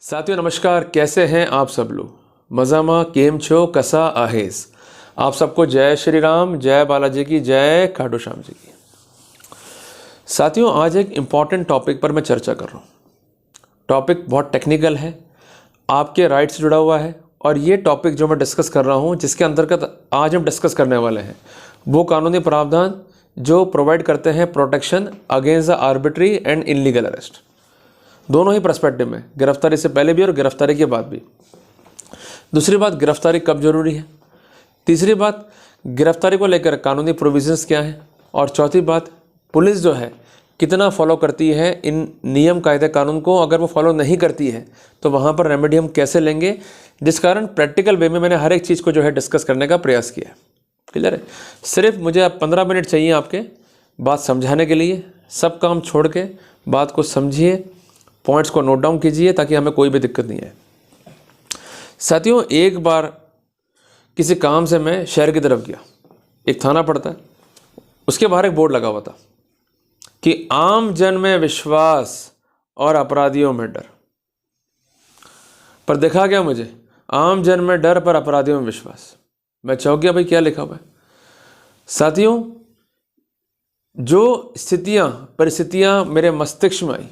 साथियों नमस्कार, कैसे हैं आप सब लोग। मजामा केम छो कसा आहेस। आप सबको जय श्री राम, जय बालाजी की, जय खाटू श्याम जी की। साथियों आज एक इम्पॉर्टेंट टॉपिक पर मैं चर्चा कर रहा हूँ। टॉपिक बहुत टेक्निकल है, आपके राइट से जुड़ा हुआ है। और ये टॉपिक जो मैं डिस्कस कर रहा हूँ, जिसके अंतर्गत आज हम डिस्कस करने वाले हैं, वो कानूनी प्रावधान जो प्रोवाइड करते हैं protection against the arbitrary and illegal arrest. दोनों ही पर्सपेक्टिव में, गिरफ्तारी से पहले भी और गिरफ्तारी के बाद भी। दूसरी बात, गिरफ्तारी कब जरूरी है। तीसरी बात, गिरफ्तारी को लेकर कानूनी प्रोविजंस क्या हैं। और चौथी बात, पुलिस जो है कितना फॉलो करती है इन नियम कायदे कानून को। अगर वो फॉलो नहीं करती है तो वहाँ पर रेमेडी हम कैसे लेंगे, जिस कारण प्रैक्टिकल वे में मैंने हर एक चीज़ को जो है डिस्कस करने का प्रयास किया है। क्लियर है। सिर्फ मुझे अब 15 मिनट चाहिए आपके बात समझाने के लिए। सब काम छोड़ के बात को समझिए, पॉइंट्स को नोट डाउन कीजिए ताकि हमें कोई भी दिक्कत नहीं आए। साथियों एक बार किसी काम से मैं शहर की तरफ गया। एक थाना पड़ता है, उसके बाहर एक बोर्ड लगा हुआ था कि आम जन में विश्वास और अपराधियों में डर। पर देखा क्या मुझे, आम जन में डर पर अपराधियों में विश्वास। मैं चौंक गया, भाई क्या लिखा हुआ है। साथियों जो स्थितियां परिस्थितियां मेरे मस्तिष्क में आई,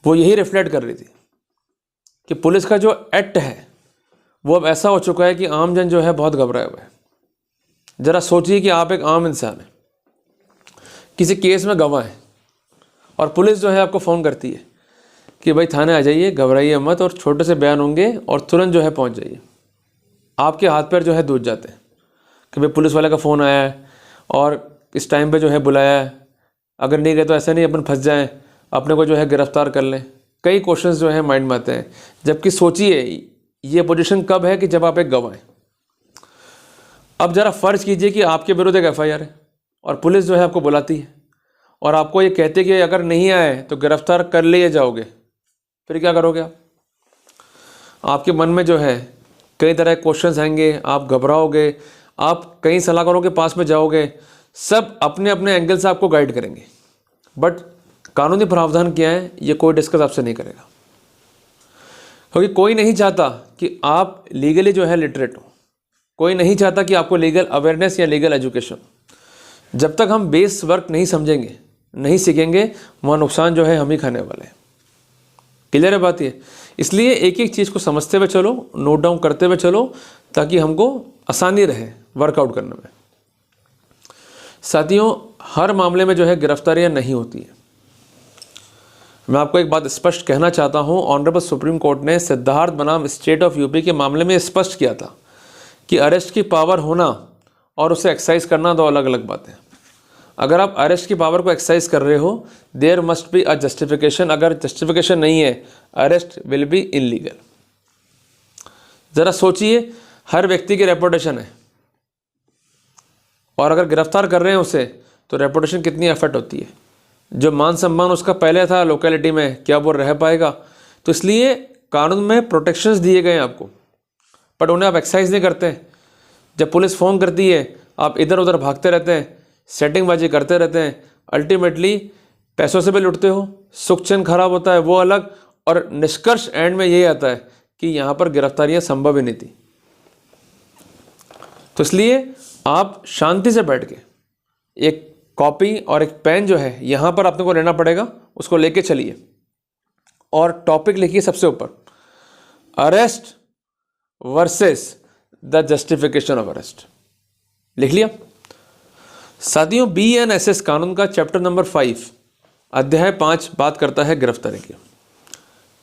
वो यही रिफ्लेक्ट कर रही थी कि पुलिस का जो एक्ट है वो अब ऐसा हो चुका है कि आम जन जो है बहुत घबराया हुआ है। ज़रा सोचिए कि आप एक आम इंसान हैं, किसी केस में गवाह हैं, और पुलिस जो है आपको फ़ोन करती है कि भाई थाने आ जाइए, घबराइए मत, और छोटे से बयान होंगे और तुरंत जो है पहुंच जाइए। आपके हाथ पैर जो है दूध जाते हैं कि भाई पुलिस वाले का फ़ोन आया है और इस टाइम पे जो है बुलाया है, अगर नहीं गए तो ऐसा नहीं अपन फंस जाएं, अपने को जो है गिरफ्तार कर लें। कई क्वेश्चंस जो है माइंड में आते हैं। जबकि सोचिए ये पोजीशन कब है कि जब आप एक गवाह हैं। अब ज़रा फ़र्ज कीजिए कि आपके विरुद्ध एक एफआईआर है और पुलिस जो है आपको बुलाती है और आपको ये कहते हैं कि अगर नहीं आए तो गिरफ्तार कर लिए जाओगे। फिर क्या करोगे आप? आपके मन में जो है कई तरह के क्वेश्चंस आएंगे, आप घबराओगे, आप कई सलाहकारों के पास में जाओगे, सब अपने अपने एंगल से आपको गाइड करेंगे। बट कानूनी प्रावधान क्या है ये कोई डिस्कस आपसे नहीं करेगा, क्योंकि कोई नहीं चाहता कि आप लीगली जो है लिटरेट हो। कोई नहीं चाहता कि आपको लीगल अवेयरनेस या लीगल एजुकेशन। जब तक हम बेस वर्क नहीं समझेंगे, नहीं सीखेंगे, वहाँ नुकसान जो है हम ही खाने वाले हैं। क्लियर है बात ये। इसलिए एक एक चीज़ को समझते हुए चलो, नोट डाउन करते हुए चलो, ताकि हमको आसानी रहे वर्कआउट करने में। साथियों हर मामले में जो है गिरफ्तारियाँ नहीं होती है। मैं आपको एक बात स्पष्ट कहना चाहता हूं, ऑनरेबल सुप्रीम कोर्ट ने सिद्धार्थ बनाम स्टेट ऑफ यूपी के मामले में स्पष्ट किया था कि अरेस्ट की पावर होना और उसे एक्सरसाइज करना दो अलग अलग बातें। अगर आप अरेस्ट की पावर को एक्सरसाइज कर रहे हो, there must be a justification. अगर जस्टिफिकेशन नहीं है, अरेस्ट विल बी इनलीगल। ज़रा सोचिए, हर व्यक्ति की रेपुटेशन है, और अगर गिरफ्तार कर रहे हैं उसे तो रेपुटेशन कितनी एफर्ट होती है। जो मान सम्मान उसका पहले था लोकेलिटी में, क्या वो रह पाएगा? तो इसलिए कानून में प्रोटेक्शंस दिए गए हैं आपको, बट उन्हें आप एक्सरसाइज नहीं करते। जब पुलिस फ़ोन करती है आप इधर उधर भागते रहते हैं, सेटिंगबाजी करते रहते हैं, अल्टीमेटली पैसों से भी लुटते हो, सुख चैन खराब होता है वो अलग, और निष्कर्ष एंड में यही आता है कि यहाँ पर गिरफ्तारियाँ संभव ही नहीं थी। तो इसलिए आप शांति से बैठ के एक कॉपी और एक पेन जो है यहाँ पर आपने को लेना पड़ेगा, उसको लेके चलिए और टॉपिक लिखिए सबसे ऊपर, arrest versus the justification of arrest. लिख लिया? साथियों BNSS कानून का चैप्टर नंबर 5 अध्याय 5 बात करता है गिरफ्तारी की,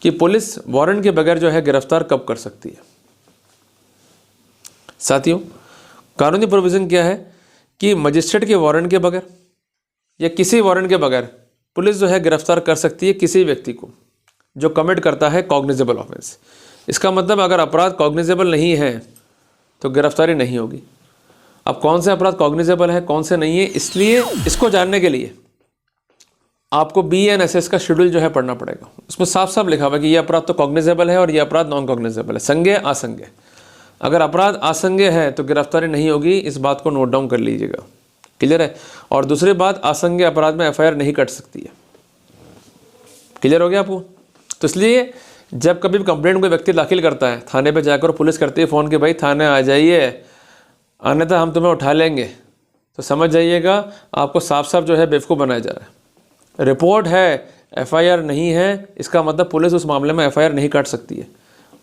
कि पुलिस वारंट के बगैर जो है गिरफ्तार कब कर सकती है। साथियों कानूनी प्रोविज़न क्या है कि मजिस्ट्रेट के वारंट के बगैर या किसी वारंट के बगैर पुलिस जो है गिरफ्तार कर सकती है किसी व्यक्ति को जो कमिट करता है कॉग्निजेबल ऑफेंस। इसका मतलब अगर अपराध कॉग्निजेबल नहीं है तो गिरफ्तारी नहीं होगी। अब कौन से अपराध कॉग्निजेबल है, कौन से नहीं है, इसलिए इसको जानने के लिए आपको BNSS का शेड्यूल जो है पढ़ना पड़ेगा। उसमें साफ साफ लिखा हुआ है कि ये अपराध तो कॉग्निजेबल है और ये अपराध नॉन कॉग्निजेबल है, संज्ञेय असंज्ञेय। अगर अपराध असंज्ञेय है तो गिरफ्तारी नहीं होगी, इस बात को नोट डाउन कर लीजिएगा। क्लियर है। और दूसरी बात, असंज्ञेय अपराध में FIR नहीं कट सकती है। क्लियर हो गया आपको? तो इसलिए जब कभी भी कंप्लेंट कोई व्यक्ति दाखिल करता है थाने पे जाकर, पुलिस करती है फ़ोन कि भाई थाने आ जाइए, अन्यथा हम तुम्हें उठा लेंगे, तो समझ जाइएगा आपको साफ साफ जो है बेवकूफ़ बनाया जा रहा है। रिपोर्ट है, एफआईआर नहीं है, इसका मतलब पुलिस उस मामले में एफआईआर नहीं काट सकती है।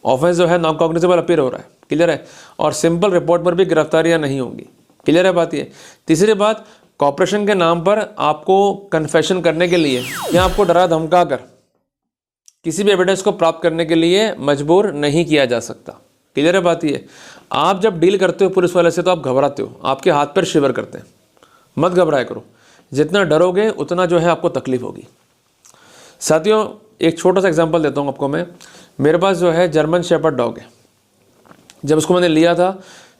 ऑफेंस जो है नॉन कॉग्निजेबल अपीयर हो रहा है, क्लियर है। और सिंपल रिपोर्ट पर भी गिरफ्तारियाँ नहीं होंगी, क्लियर है बात ये। तीसरी बात, कॉपरेशन के नाम पर आपको कन्फेशन करने के लिए या आपको डरा धमका कर किसी भी एविडेंस को प्राप्त करने के लिए मजबूर नहीं किया जा सकता, क्लियर है बात ये। आप जब डील करते हो पुलिस वाले से तो आप घबराते हो, आपके हाथ पैर शिवर करते हैं, मत घबराया करो। जितना डरोगे उतना जो है आपको तकलीफ होगी। साथियों, एक छोटा सा एग्जांपल देता हूँ आपको मैं। मेरे पास जो है जर्मन शेपर्ड डॉग है। जब उसको मैंने लिया था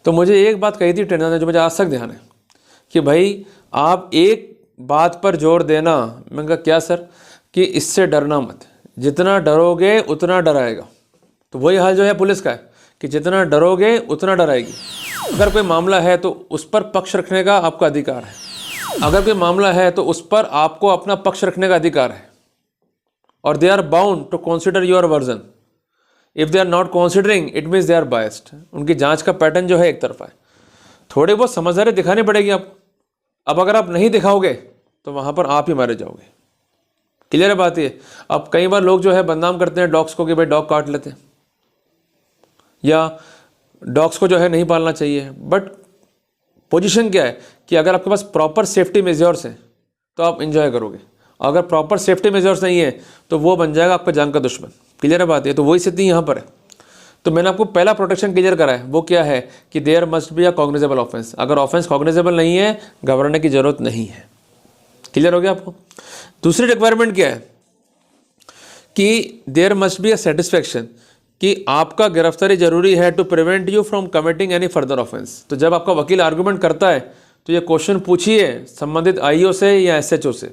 तो मुझे एक बात कही थी ट्रेनर ने, जो मुझे आज तक ध्यान है, कि भाई आप एक बात पर जोर देना। मैंने कहा क्या सर? कि इससे डरना मत, जितना डरोगे उतना डराएगा। तो वही हाल जो है पुलिस का है कि जितना डरोगे उतना डराएगी। अगर कोई मामला है तो उस पर पक्ष रखने का आपका अधिकार है, अगर कोई मामला है तो उस पर आपको अपना पक्ष रखने का अधिकार है। और they are bound to consider your version. If they are not considering it means they are biased. उनकी जांच का पैटर्न जो है एक तरफा है। थोड़ी बहुत समझदारी दिखानी पड़ेगी आपको। अब अगर आप नहीं दिखाओगे तो वहाँ पर आप ही मारे जाओगे, क्लियर है बात ये। अब कई बार लोग जो है बदनाम करते हैं डॉग्स को कि भाई डॉग काट लेते हैं या डॉग्स को जो है नहीं पालना चाहिए। बट पोजीशन क्या है कि अगर आपके पास प्रॉपर सेफ्टी मेजर्स हैं तो आप इंजॉय करोगे। अगर प्रॉपर सेफ्टी मेजर्स नहीं है तो वो बन जाएगा आपका जान का दुश्मन, क्लियर है बात ये। तो वही स्थिति यहाँ पर है। तो मैंने आपको पहला प्रोटेक्शन क्लियर करा है, वो क्या है कि there must be a cognizable offence. अगर ऑफेंस कॉग्निजेबल नहीं है, घबराने की जरूरत नहीं है, क्लियर हो गया आपको। दूसरी रिक्वायरमेंट क्या है कि there must be a satisfaction, कि आपका गिरफ्तारी जरूरी है to prevent you from committing any further offence. तो जब आपका वकील आर्गूमेंट करता है तो ये क्वेश्चन पूछिए संबंधित आईओ से या एसएचओ से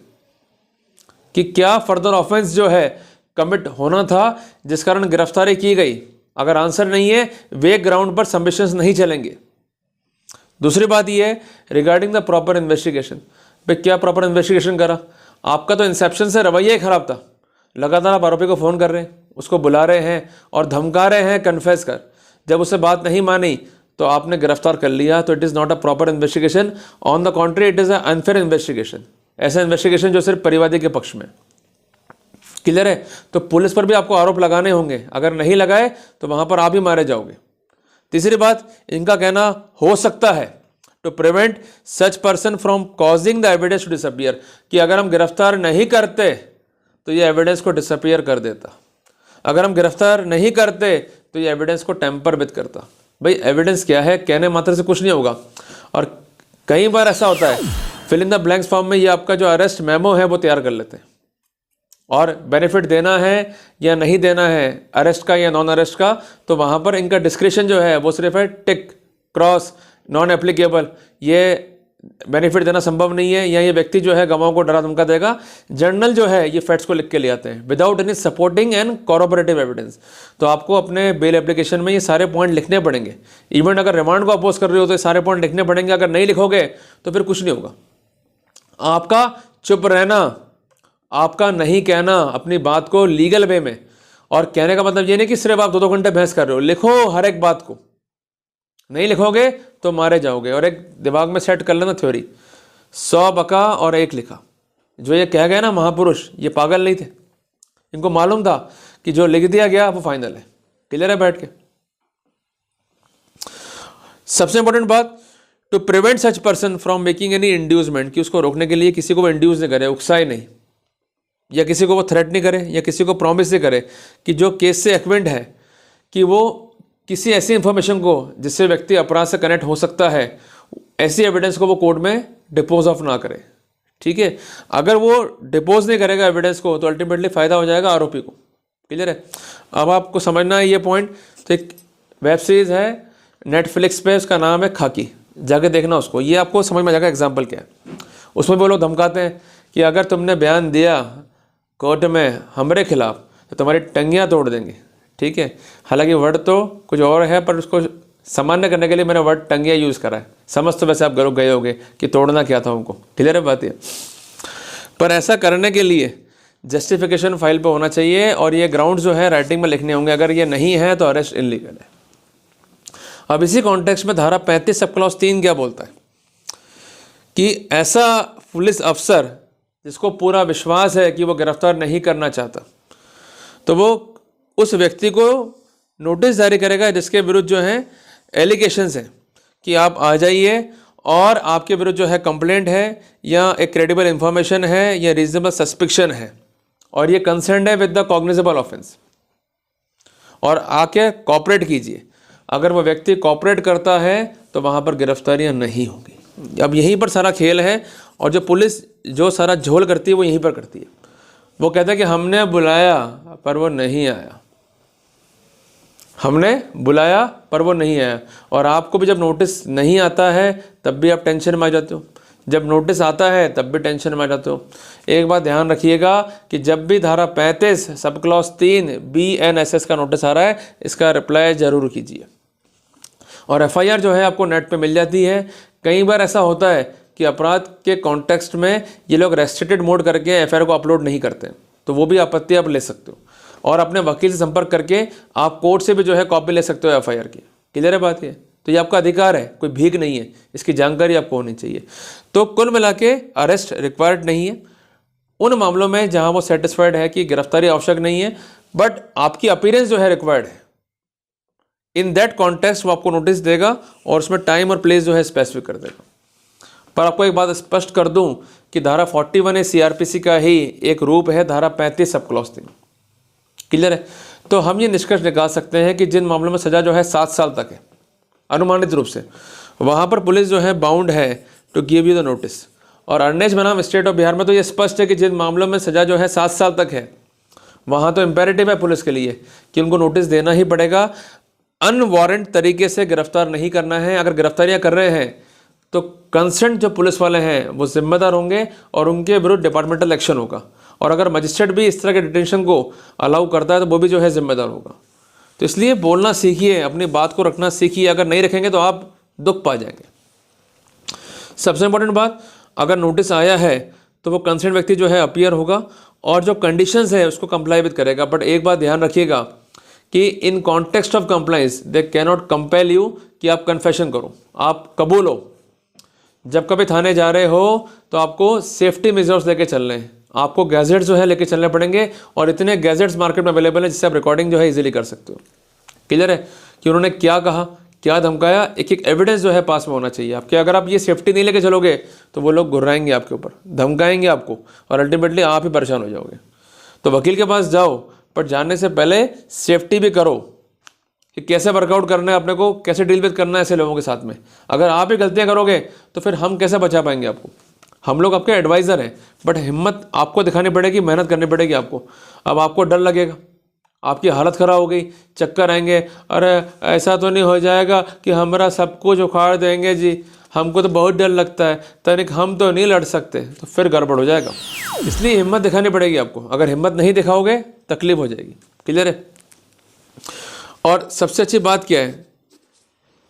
कि क्या फर्दर ऑफेंस जो है कमिट होना था जिस कारण गिरफ्तारी की गई। अगर आंसर नहीं है, वे ग्राउंड पर सबमिशंस नहीं चलेंगे। दूसरी बात यह है रिगार्डिंग द प्रॉपर इन्वेस्टिगेशन। भाई क्या प्रॉपर इन्वेस्टिगेशन करा? आपका तो इंसेप्शन से रवैया ही खराब था। लगातार आप आरोपी को फ़ोन कर रहे हैं, उसको बुला रहे हैं और धमका रहे हैं कन्फेस कर। जब उससे बात नहीं मानी तो आपने गिरफ्तार कर लिया। तो it is not a proper investigation, on the contrary it is a unfair investigation. ऐसा इन्वेस्टिगेशन जो सिर्फ परिवादी के पक्ष में, क्लियर है। तो पुलिस पर भी आपको आरोप लगाने होंगे, अगर नहीं लगाए तो वहाँ पर आप ही मारे जाओगे। तीसरी बात, इनका कहना हो सकता है to prevent such person from causing the evidence to disappear, कि अगर हम गिरफ्तार नहीं करते तो ये एविडेंस को डिसअपियर कर देता। अगर हम गिरफ्तार नहीं करते तो ये एविडेंस को टेम्पर विद करता। भाई एविडेंस क्या है, कहने मात्र से कुछ नहीं होगा। और कई बार ऐसा होता है fill in the blanks form में ये आपका जो अरेस्ट मेमो है वो तैयार कर लेते हैं, और बेनिफिट देना है या नहीं देना है अरेस्ट का या नॉन अरेस्ट का, तो वहाँ पर इनका डिस्क्रिप्शन जो है वो सिर्फ है टिक क्रॉस नॉन एप्लीकेबल। ये बेनिफिट देना संभव नहीं है, या ये व्यक्ति जो है गवाहों को डरा धमका देगा। जर्नल जो है ये फैक्ट्स को लिख के ले आते हैं without any supporting and कॉरोबरेटिव evidence. तो आपको अपने बेल एप्लीकेशन में ये सारे पॉइंट लिखने पड़ेंगे। इवन अगर रिमांड को अपोज कर रहे हो तो ये सारे पॉइंट लिखने पड़ेंगे। अगर नहीं लिखोगे तो फिर कुछ नहीं होगा। आपका चुप रहना, आपका नहीं कहना अपनी बात को लीगल वे में, और कहने का मतलब ये नहीं कि सिर्फ आप 2-2 घंटे बहस कर रहे हो। लिखो हर एक बात को, नहीं लिखोगे तो मारे जाओगे। और एक दिमाग में सेट कर लेना थ्योरी, 100 बका और 1 लिखा। जो ये कह गए ना महापुरुष, ये पागल नहीं थे। इनको मालूम था कि जो लिख दिया गया वो फाइनल है, क्लियर है बैठ के। सबसे इंपॉर्टेंट बात, to prevent such person from making any inducement, कि उसको रोकने के लिए किसी को वो इंड्यूस नहीं करे, उकसाए नहीं, या किसी को वो थ्रेट नहीं करे, या किसी को प्रॉमिस नहीं करे कि जो केस से एक्वेंट है कि वो किसी ऐसी इंफॉर्मेशन को जिससे व्यक्ति अपराध से कनेक्ट हो सकता है, ऐसी एविडेंस को वो कोर्ट में डिपोज ऑफ ना करे, ठीक है। अगर वो डिपोज नहीं करेगा एविडेंस को तो अल्टीमेटली फ़ायदा हो जाएगा आरोपी को, क्लियर है। अब आपको समझना है ये पॉइंट। तो एक वेब सीरीज़ है नेटफ्लिक्स पे, उसका नाम है खाकी, जाके देखना उसको, ये आपको समझ में आ जाएगा एग्जाम्पल क्या है। उसमें वो लोग धमकाते हैं कि अगर तुमने बयान दिया कोर्ट में हमारे खिलाफ तो तुम्हारी टंगियाँ तोड़ देंगे, ठीक है। हालांकि वर्ड तो कुछ और है, पर उसको सामान्य करने के लिए मैंने वर्ड टंगिया यूज़ करा है। समझ तो वैसे आप गए होगे कि तोड़ना क्या था उनको, क्लियर है बात ये। पर ऐसा करने के लिए जस्टिफिकेशन फाइल पे होना चाहिए और ये ग्राउंड जो है राइटिंग में लिखने होंगे। अगर ये नहीं है तो अरेस्ट इनलीगल है। अब इसी कॉन्टेक्स्ट में धारा 35 सब क्लॉज 3 क्या बोलता है कि ऐसा पुलिस अफसर जिसको पूरा विश्वास है कि वो गिरफ्तार नहीं करना चाहता, तो वो उस व्यक्ति को नोटिस जारी करेगा जिसके विरुद्ध जो है एलिगेशंस हैं कि आप आ जाइए और आपके विरुद्ध जो है कंप्लेंट है या एक क्रेडिबल इंफॉर्मेशन है या रीजनेबल सस्पिक्शन है और ये कंसर्न है विद द कॉग्निजेबल ऑफेंस, और आके कॉपरेट कीजिए। अगर वो व्यक्ति कॉपरेट करता है तो वहाँ पर गिरफ्तारियाँ नहीं होंगी। अब यहीं पर सारा खेल है और जो पुलिस जो सारा झोल करती है वो यहीं पर करती है। वो कहता है कि हमने बुलाया पर वो नहीं आया, हमने बुलाया पर वो नहीं आया। और आपको भी जब नोटिस नहीं आता है तब भी आप टेंशन में आ जाते हो, जब नोटिस आता है तब भी टेंशन में आ जाते हो। एक बात ध्यान रखिएगा कि जब भी धारा 35 सब क्लॉज 3 BNSS का नोटिस आ रहा है, इसका रिप्लाई ज़रूर कीजिए। और FIR जो है आपको नेट पे मिल जाती है। कई बार ऐसा होता है कि अपराध के कॉन्टेक्स्ट में ये लोग रेस्ट्रिक्टेड मोड करके FIR को अपलोड नहीं करते, तो वो भी आपत्ति आप ले सकते हो और अपने वकील से संपर्क करके आप कोर्ट से भी जो है कॉपी ले सकते हो FIR की। क्लियर है बात ये? तो ये आपका अधिकार है, कोई भीख नहीं है, इसकी जानकारी आपको होनी चाहिए। तो कुल मिला के अरेस्ट रिक्वायर्ड नहीं है उन मामलों में जहां वो सेटिस्फाइड है कि गिरफ्तारी आवश्यक नहीं है, बट आपकी अपीयरेंस जो है रिक्वायर्ड है। इन दैट कॉन्टेक्स्ट वो आपको नोटिस देगा और उसमें टाइम और प्लेस जो है स्पेसिफिक कर देगा। पर आपको एक बात स्पष्ट कर दूं कि धारा 41 CRPC का ही एक रूप है धारा 35 सब क्लॉज 3। क्लियर है? तो हम ये निष्कर्ष निकाल सकते हैं कि जिन मामलों में सजा जो है 7 साल तक है अनुमानित रूप से, वहाँ पर पुलिस जो है बाउंड है to give you the notice. और अर्नेज बनाम स्टेट ऑफ बिहार में तो ये स्पष्ट है कि जिन मामलों में सजा जो है 7 साल तक है, वहाँ तो इम्पेरेटिव है पुलिस के लिए कि उनको नोटिस देना ही पड़ेगा। अनवारंट तरीके से गिरफ्तार नहीं करना है। अगर गिरफ्तारियाँ कर रहे हैं तो कंसर्न जो पुलिस वाले हैं वो जिम्मेदार होंगे और उनके विरुद्ध डिपार्टमेंटल एक्शन होगा। और अगर मजिस्ट्रेट भी इस तरह के डिटेंशन को अलाउ करता है तो वो भी जो है जिम्मेदार होगा। तो इसलिए बोलना सीखिए, अपनी बात को रखना सीखिए। अगर नहीं रखेंगे तो आप दुख पा जाएंगे। सबसे इंपॉर्टेंट बात, अगर नोटिस आया है तो वो कंसर्न व्यक्ति जो है अपीयर होगा और जो कंडीशंस है उसको कंप्लाई विद करेगा। बट एक बात ध्यान रखिएगा कि in context of compliance they can not compel you कि आप कन्फेशन करो, आप कबूल हो। जब कभी थाने जा रहे हो तो आपको सेफ्टी मेजर्स लेके चलने हैं, आपको गैजेट्स जो है लेके चलने पड़ेंगे और इतने गैजेट्स मार्केट में अवेलेबल है जिससे आप रिकॉर्डिंग जो है इजीली कर सकते हो। क्लियर है कि उन्होंने क्या कहा, क्या धमकाया, एक एक एविडेंस जो है पास में होना चाहिए आपके। अगर आप ये सेफ्टी नहीं लेके चलोगे तो वो लोग गुर्राएंगे आपके ऊपर, धमकाएंगे आपको और अल्टीमेटली आप ही परेशान हो जाओगे। तो वकील के पास जाओ, पर जाने से पहले सेफ्टी भी करो कि कैसे वर्कआउट करना है अपने को, कैसे डील विद करना है ऐसे लोगों के साथ में। अगर आप ही गलतियां करोगे तो फिर हम कैसे बचा पाएंगे आपको? हम लोग आपके एडवाइज़र हैं, बट हिम्मत आपको दिखानी पड़ेगी, मेहनत करनी पड़ेगी आपको। अब आपको डर लगेगा, आपकी हालत ख़राब हो गई, चक्कर आएंगे, अरे ऐसा तो नहीं हो जाएगा कि हमारा सब कुछ उखाड़ देंगे जी, हमको तो बहुत डर लगता है, तनिक हम तो नहीं लड़ सकते, तो फिर गड़बड़ हो जाएगा। इसलिए हिम्मत दिखानी पड़ेगी आपको। अगर हिम्मत नहीं दिखाओगे तकलीफ हो जाएगी। क्लियर है? और सबसे अच्छी बात क्या है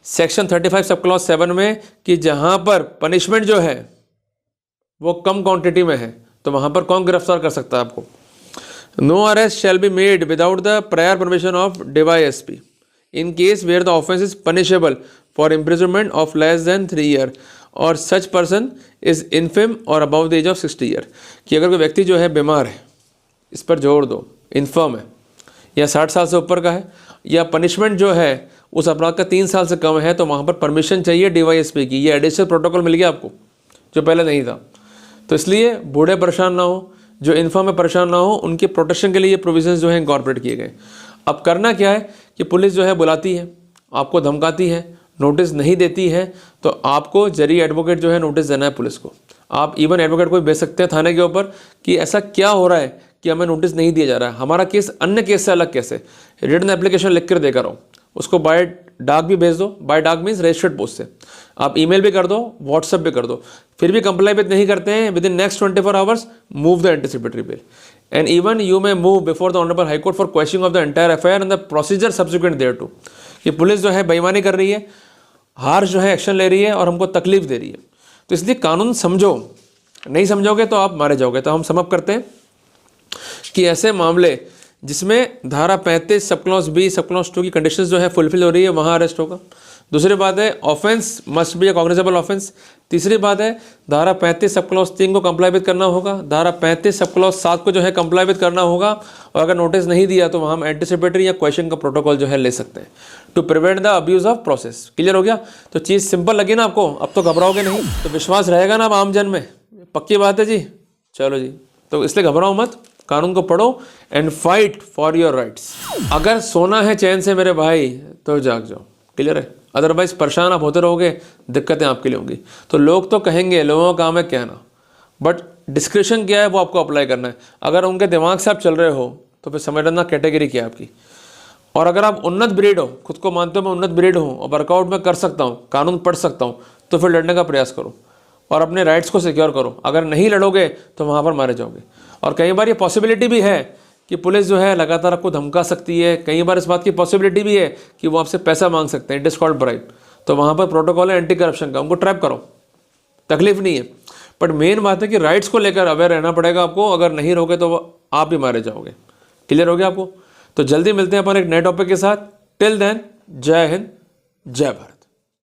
सेक्शन 35 सब क्लॉज 7 में कि जहाँ पर पनिशमेंट जो है वो कम क्वांटिटी में है तो वहाँ पर कौन गिरफ्तार कर सकता है आपको? No arrest shall be made without the prior permission of DYSP in case where the offence is punishable for imprisonment of less than 3 year or such person is infirm or above the age of 60 year. कि अगर कोई व्यक्ति जो है बीमार है, इस पर जोर दो, इन्फर्म है या 60 साल से ऊपर का है, या पनिशमेंट जो है उस अपराध का 3 साल से कम है, तो वहाँ पर परमिशन चाहिए DYSP की। ये एडिशनल प्रोटोकॉल मिल गया आपको जो पहले नहीं था। तो इसलिए बूढ़े परेशान ना हो, जो इन्फर्म में परेशान ना हो, उनके प्रोटेक्शन के लिए ये प्रोविजंस जो है इंकॉर्पोरेट किए गए। अब करना क्या है कि पुलिस जो है बुलाती है, आपको धमकाती है, नोटिस नहीं देती है, तो आपको जरिए एडवोकेट जो है नोटिस देना है पुलिस को। आप इवन एडवोकेट को भेज सकते हैं थाने के ऊपर कि ऐसा क्या हो रहा है कि हमें नोटिस नहीं दिया जा रहा है, हमारा केस अन्य केस से अलग कैसे। रिटन एप्लीकेशन लिख कर देकर आओ, उसको बाय डाक भी भेज दो। बाय डाक मीन्स रजिस्टर्ड पोस्ट से। आप ईमेल भी कर दो, व्हाट्सएप भी कर दो। फिर भी कंप्लाई विद नहीं करते हैं, within next 24 hours move the anticipatory bail and even you may move before the honourable High Court for questioning of the entire FIR and the procedure subsequent thereto. कि police जो है बेईमानी कर रही है, harsh जो है action ले रही है और हमको तकलीफ दे रही है। तो इसलिए कानून समझो, नहीं समझोगे तो आप मारे जाओगे। तो हम समअप करते हैं कि ऐसे मामले जिसमें धारा 35 sub clause B sub clause 2 की कंडीशंस जो है फुलफिल हो रही है वहाँ अरेस्ट होगा। दूसरी बात है offence must be A cognizable offence. तीसरी बात है धारा 35 सब क्लॉज 3 को कंप्लाई विद करना होगा, धारा 35 सब क्लॉज 7 को जो है कंप्लाई विद करना होगा, और अगर नोटिस नहीं दिया तो वहाँ हम एंटिसिपेटरी या क्वेश्चन का प्रोटोकॉल जो है ले सकते हैं to prevent the abuse of process. Clear हो गया? तो चीज़ सिंपल लगी ना आपको? अब तो घबराओगे नहीं, तो विश्वास रहेगा ना अब आम जन में? पक्की बात है जी। चलो जी, तो इसलिए घबराओ मत, कानून को पढ़ो and fight for your rights. अगर सोना है चैन से मेरे भाई तो जाग जाओ। क्लियर है? अदरवाइज परेशान आप होते रहोगे, दिक्कतें आपके लिए होंगी। तो लोग तो कहेंगे, लोगों का काम है कहना, बट डिस्क्रिप्शन क्या है वो आपको अप्लाई करना है। अगर उनके दिमाग से आप चल रहे हो तो फिर समझ लेना कैटेगरी क्या है आपकी। और अगर आप उन्नत ब्रीड हो, खुद को मानते हो मैं उन्नत ब्रीड हूँ और वर्कआउट में कर सकता हूँ, कानून पढ़ सकता हूँ, तो फिर लड़ने का प्रयास करो और अपने राइट्स को सिक्योर करो। अगर नहीं लड़ोगे तो वहाँ पर मारे जाओगे। और कई बार ये पॉसिबिलिटी भी है कि पुलिस जो है लगातार आपको धमका सकती है। कई बार इस बात की पॉसिबिलिटी भी है कि वो आपसे पैसा मांग सकते हैं, इट इज कॉल्ड ब्राइब। तो वहाँ पर प्रोटोकॉल है एंटी करप्शन का, उनको ट्रैप करो, तकलीफ नहीं है। बट मेन बात है कि राइट्स को लेकर अवेयर रहना पड़ेगा आपको। अगर नहीं रहोगे तो आप ही मारे जाओगे। क्लियर हो गया आपको? तो जल्दी मिलते हैं अपन एक नए टॉपिक के साथ। टिल देन, जय हिंद, जय भारत।